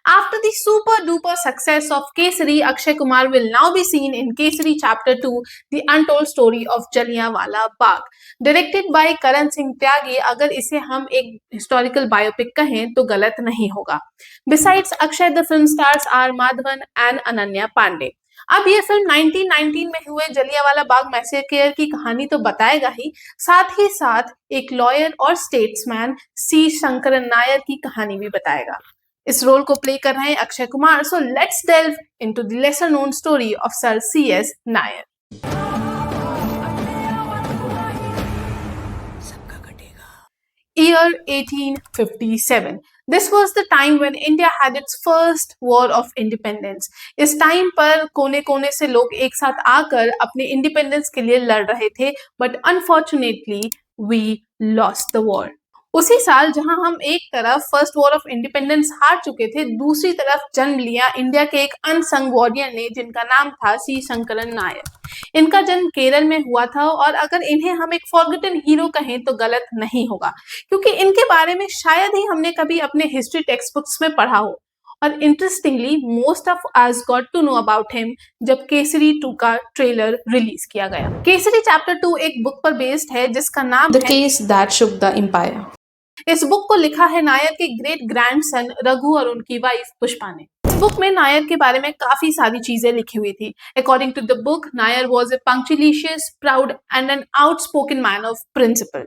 After the super duper success of Kesari, Akshay Kumar will now be seen in Kesari Chapter 2, The Untold Story of Jallianwala Bagh. Directed by Karan Singh Tyagi, अगर इसे हम एक historical biopic कहें तो गलत नहीं होगा. Besides Akshay, the film stars R. Madhavan and Ananya Pandey. अब ये फिल्म 1919 में हुए जलियांवाला बाग मैसेकर की कहानी तो बताएगा ही साथ एक लॉयर और स्टेट्समैन सी शंकरन नायर की कहानी भी बताएगा. इस रोल को प्ले कर रहे हैं Akshay Kumar. So let's delve into the lesser known story of sir C.S. Nair. Year 1857. This was the time when India had its first war of independence. इस टाइम पर कोने कोने से लोग एक साथ आकर अपने इंडिपेंडेंस के लिए लड़ रहे थे, but unfortunately we lost the war. उसी साल जहां हम एक तरफ फर्स्ट वॉर ऑफ इंडिपेंडेंस हार चुके थे, दूसरी तरफ जन्म लिया इंडिया के एक अनसंग वॉरियर ने जिनका नाम था सी शंकरन नायर. इनका जन्म केरल में हुआ था और अगर इन्हें हम एक फॉरगेटन हीरो कहें तो गलत नहीं होगा, क्योंकि इनके बारे में शायद ही हमने कभी अपने हिस्ट्री टेक्स्ट बुक्स में पढ़ा हो. और interestingly most of us got to know about him जब केसरी 2 का ट्रेलर रिलीज किया गया. केसरी चैप्टर 2 एक बुक पर बेस्ड है जिसका नाम the case that shook the empire. इस बुक को लिखा है नायर के ग्रेट ग्रैंडसन रघु और उनकी वाइफ पुष्पा ने. इस बुक में नायर के बारे में काफी सारी चीजें लिखी हुई थी. According to the book, Nair was a punctilious, proud and an outspoken man of principle.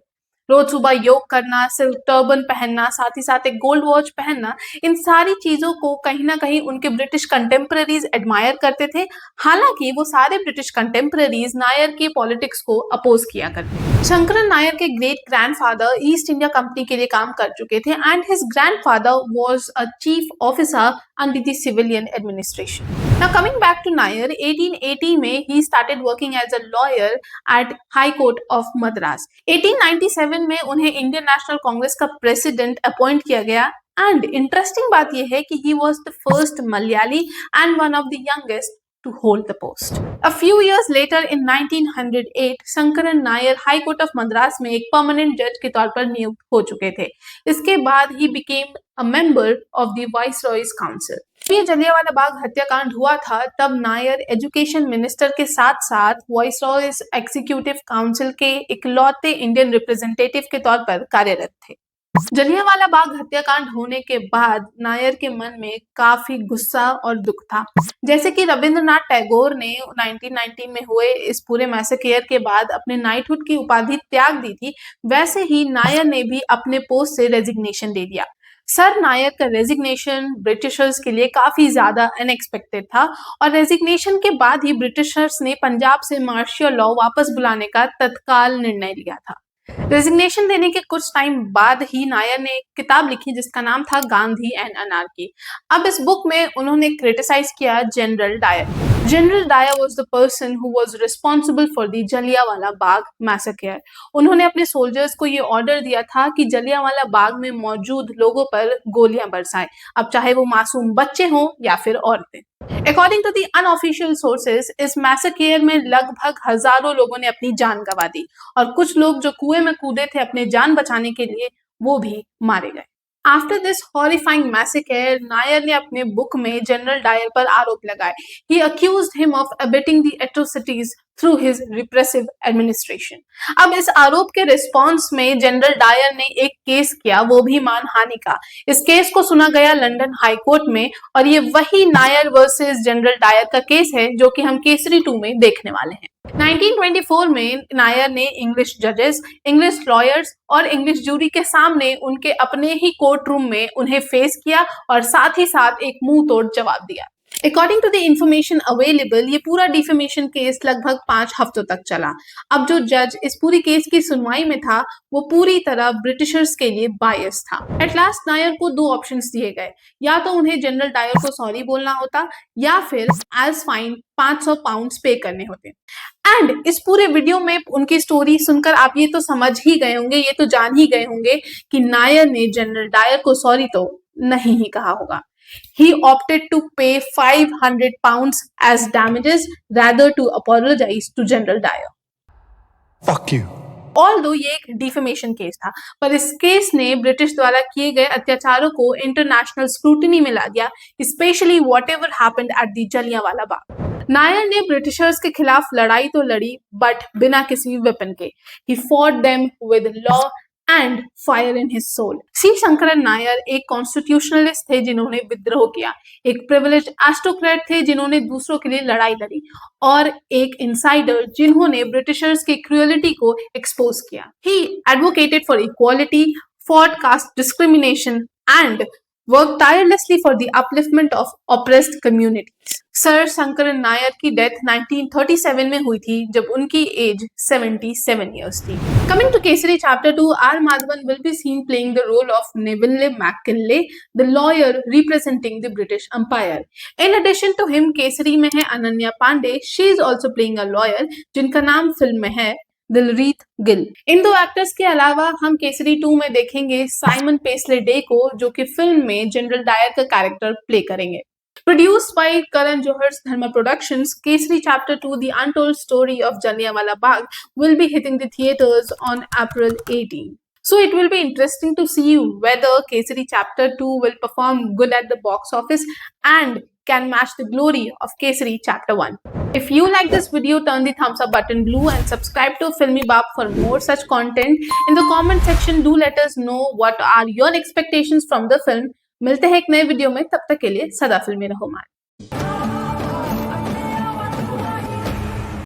रोज सुबह योग करना, सिर्फ टर्बन पहनना, साथ ही साथ एक गोल्ड वॉच पहनना, इन सारी चीजों को कहीं ना कहीं उनके ब्रिटिश कंटेम्पररीज एडमायर करते थे. हालांकि वो सारे ब्रिटिश कंटेम्पररीज नायर के पॉलिटिक्स को अपोज किया करते. शंकरन नायर के great grandfather east India company के लिए काम कर चुके थे and his grandfather was a chief officer under the civilian administration. Now coming back to Nair, 1880 में ही started working as a lawyer at high court of Madras. 1897 में उन्हें इंडियन नेशनल कांग्रेस का प्रेसिडेंट अपॉइंट किया गया. एंड इंटरेस्टिंग बात यह है कि he was the first Malayali and one of the youngest to hold the post. A few years later in 1908, Sankaran Nair high court of Madras में एक परमानेंट जज के तौर पर नियुक्त हो चुके थे. इसके बाद ही became a member of the Viceroy's Council. जब ये जलियांवाला बाग हत्याकांड हुआ था तब नायर एजुकेशन मिनिस्टर के साथ साथ वाइसरॉयज एग्जीक्यूटिव काउंसिल के इकलौते इंडियन रिप्रेजेंटेटिव के तौर पर कार्यरत थे. जलियांवाला बाग हत्याकांड होने के बाद नायर के मन में काफी गुस्सा और दुख था. जैसे कि रविंद्रनाथ टैगोर ने 1919 में हुए इस पूरे मैसेकेयर के बाद अपने नाइटहुड की उपाधि त्याग दी थी, वैसे ही नायर ने भी अपने पोस्ट से रेजिग्नेशन दे दिया. सर नायर का रेजिग्नेशन ब्रिटिशर्स के लिए काफी ज्यादा अनएक्सपेक्टेड था और रेजिग्नेशन के बाद ही ब्रिटिशर्स ने पंजाब से मार्शियल लॉ वापस बुलाने का तत्काल निर्णय लिया था. रेजिग्नेशन देने के कुछ टाइम बाद ही नायर ने एक किताब लिखी जिसका नाम था गांधी एंड अनार्की. अब इस बुक में उन्होंने क्रिटिसाइज किया general Dyer. General Dyer was the person who was responsible for the Jallianwala Bagh massacre. उन्होंने अपने सोल्जर्स को ये ऑर्डर दिया था कि जलियांवाला बाग में मौजूद लोगों पर गोलियां बरसाएं, अब चाहे वो मासूम बच्चे हों या फिर औरतें. According to the unofficial sources, इस मैसेकेयर में लगभग हजारों लोगों ने अपनी जान गंवा दी और कुछ लोग जो कुएं में कूदे थे अपने जान बचाने के लिए वो भी मारे गए. After this horrifying massacre, Nair ने अपने बुक में जनरल डायर पर आरोप लगाए. He accused him of abetting the atrocities through his repressive administration. अब इस आरोप के रिस्पॉन्स में जनरल डायर ने एक केस किया, वो भी मानहानि का. इस केस को सुना गया लंदन हाई कोर्ट में और ये वही नायर वर्सेस जनरल डायर का केस है जो कि हम केसरी 2 में देखने वाले हैं. 1924 में नायर ने इंग्लिश जजेस, इंग्लिश लॉयर्स और इंग्लिश जूरी के सामने उनके अपने ही कोर्ट रूम में उन्हें फेस किया और साथ ही साथ एक मुंह तोड़ जवाब दिया. According to the information available, ये पूरा डिफेमेशन केस लगभग 5 हफ्तों तक चला. अब जो जज इस पूरी केस की सुनवाई में था वो पूरी तरह ब्रिटिशर्स के लिए बायस था. एट लास्ट नायर को 2 ऑप्शंस दिए गए, या तो उन्हें जनरल डायर को सॉरी बोलना होता या फिर एज फाइन 500 पाउंड्स पे करने होते. एंड इस पूरे वीडियो में उनकी स्टोरी सुनकर आप ये तो समझ ही गए होंगे, ये तो जान ही गए होंगे कि नायर ने जनरल डायर को सॉरी तो नहीं ही कहा होगा. He opted to pay 500 pounds as damages rather to apologize to General Dyer. Fuck you. Although ये एक डिफेमेशन केस था, पर इस केस ने ब्रिटिश द्वारा किए गए अत्याचारों को इंटरनेशनल स्क्रूटिनी में ला दिया, specially whatever happened at the Jallianwala Bagh. Nair ने ब्रिटिशर्स के खिलाफ लड़ाई तो लड़ी, बट बिना किसी वेपन के। He fought them with law and fire in his soul. C Sankaran Nair एक कॉन्स्टिट्यूशनलिस्ट थे जिन्होंने विद्रोह किया, एक प्रिविलेज एरिस्टोक्रेट थे जिन्होंने दूसरों के लिए लड़ाई लड़ी, और एक इनसाइडर जिन्होंने ब्रिटिशर्स की क्रूएलिटी को एक्सपोज किया। ही advocated for equality, fought caste discrimination, and worked tirelessly for the upliftment of oppressed communities. Sir Sankaran Nair की डेथ 1937 में हुई थी, जब उनकी एज 77 years थी। Coming to Kesari Chapter 2, R. Madhavan will be seen playing the role of Neville McKinley, the lawyer representing the British Empire. In addition to him, Kesari में है Ananya Pandey, she is also playing a lawyer, जिनका नाम film में है दिलरीत गिल। इन दो actors के अलावा हम केसरी 2 में देखेंगे साइमन पेस्ले डे को, जो कि फिल्म में जनरल डायर का कैरेक्टर प्ले करेंगे। Produced by Karan Johar's Dharma Productions, Kesari Chapter 2, The Untold Story of Jallianwala Bagh, will be hitting the theaters on April 18. So it will be interesting to see whether Kesari Chapter 2 will perform good at the box office and can match the glory of Kesari Chapter 1. If you like this video, turn the thumbs up button blue and subscribe to Filmy Bab for more such content. In the comment section, do let us know what are your expectations from the film. मिलते हैं एक नए video में, तब तक के लिए सदा फिल्मी रहो।